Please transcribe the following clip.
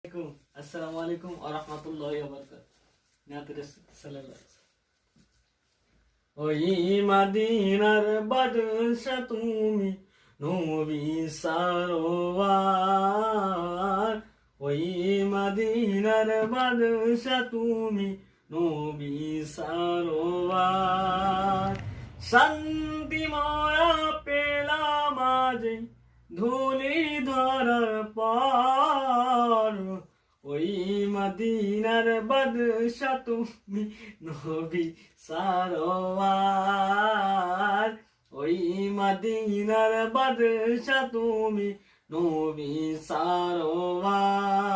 আসসালামু আলাইকুম ওয়া রাহমাতুল্লাহি ওয়া বারাকাতুহু। নিয়াত রাসূল সাল্লাল্লাহু আলাইহি ওয়াসাল্লাম। ওই মদিনার বাদশা তুমি, নবী সারোয়ার। ওই মদিনার বাদশা তুমি, নবী সারোয়ার। শান্তিময়া পেলাম আজ ধুলি ধরার পর। ওই মদিনার বাদশা তুমি, নবী সারোয়ার। ওই মদিনার বাদশা তুমি, নবী সারোয়ার।